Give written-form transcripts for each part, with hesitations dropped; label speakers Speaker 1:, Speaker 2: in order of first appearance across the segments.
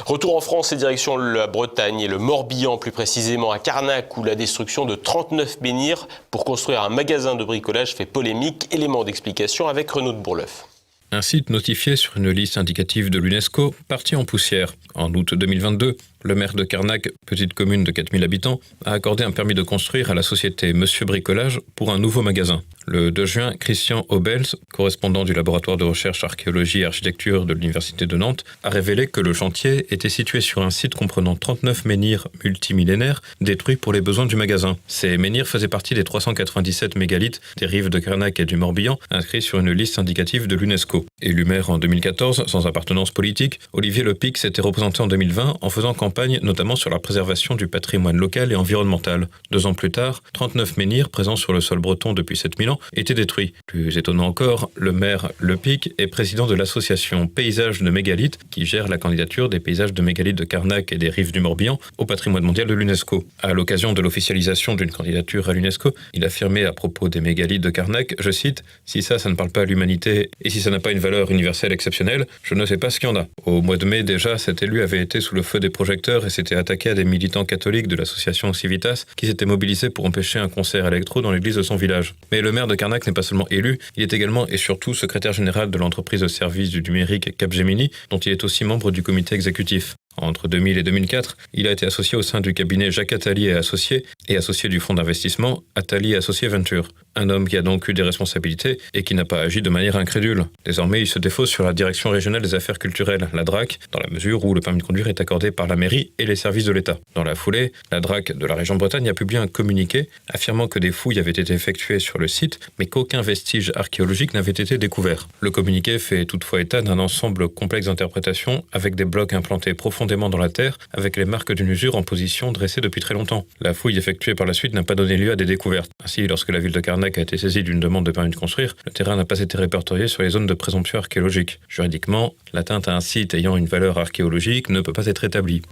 Speaker 1: Retour en France et direction la Bretagne et le Morbihan, plus précisément à Carnac, où la destruction de 39 menhirs pour construire un magasin de bricolage fait polémique. Élément d'explication avec Renaud de Bourleuf.
Speaker 2: Un site notifié sur une liste indicative de l'UNESCO, parti en poussière. En août 2022, le maire de Carnac, petite commune de 4000 habitants, a accordé un permis de construire à la société Monsieur Bricolage pour un nouveau magasin. Le 2 juin, Christian Obels, correspondant du laboratoire de recherche archéologie et architecture de l'Université de Nantes, a révélé que le chantier était situé sur un site comprenant 39 menhirs multimillénaires détruits pour les besoins du magasin. Ces menhirs faisaient partie des 397 mégalithes des rives de Carnac et du Morbihan, inscrits sur une liste indicative de l'UNESCO. Élu maire en 2014, sans appartenance politique, Olivier Lepic s'était représenté en 2020 en faisant campagne notamment sur la préservation du patrimoine local et environnemental. 2 ans plus tard, 39 menhirs présents sur le sol breton depuis 7000 ans étaient détruits. Plus étonnant encore, le maire Lepic est président de l'association Paysages de Mégalithes qui gère la candidature des paysages de mégalithes de Carnac et des rives du Morbihan au patrimoine mondial de l'UNESCO. À l'occasion de l'officialisation d'une candidature à l'UNESCO, il affirmait à propos des mégalithes de Carnac, je cite, « Si ça ne parle pas à l'humanité et si ça n'a pas une valeur universelle exceptionnelle, je ne sais pas ce qu'il y en a ». Au mois de mai déjà, cet élu avait été sous le feu des projecteurs et s'était attaqué à des militants catholiques de l'association Civitas qui s'étaient mobilisés pour empêcher un concert électro dans l'église de son village. Mais le maire de Carnac n'est pas seulement élu, il est également et surtout secrétaire général de l'entreprise de services du numérique Capgemini, dont il est aussi membre du comité exécutif. Entre 2000 et 2004, il a été associé au sein du cabinet Jacques Attali et associé du fonds d'investissement Attali Associé Venture. Un homme qui a donc eu des responsabilités et qui n'a pas agi de manière incrédule. Désormais, il se défausse sur la direction régionale des affaires culturelles, la DRAC, dans la mesure où le permis de conduire est accordé par la mairie et les services de l'État. Dans la foulée, la DRAC de la région Bretagne a publié un communiqué affirmant que des fouilles avaient été effectuées sur le site, mais qu'aucun vestige archéologique n'avait été découvert. Le communiqué fait toutefois état d'un ensemble complexe d'interprétations avec des blocs implantés profondément dans la terre, avec les marques d'une usure en position dressée depuis très longtemps. La fouille effectuée par la suite n'a pas donné lieu à des découvertes. Ainsi, lorsque la ville de Carnac a été saisie d'une demande de permis de construire, le terrain n'a pas été répertorié sur les zones de présomption archéologique. Juridiquement, l'atteinte à un site ayant une valeur archéologique ne peut pas être établie.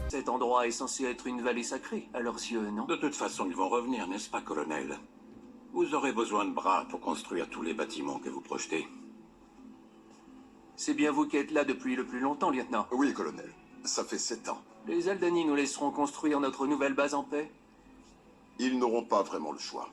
Speaker 3: Cet endroit est censé être une vallée sacrée, à leurs yeux, non?
Speaker 4: De toute façon, ils vont revenir, n'est-ce pas, colonel? Vous aurez besoin de bras pour construire tous les bâtiments que vous projetez.
Speaker 3: C'est bien vous qui êtes là depuis le plus longtemps, lieutenant.
Speaker 5: Oui, colonel. Ça fait 7 ans.
Speaker 3: Les Aldani nous laisseront construire notre nouvelle base en paix?
Speaker 5: Ils n'auront pas vraiment le choix.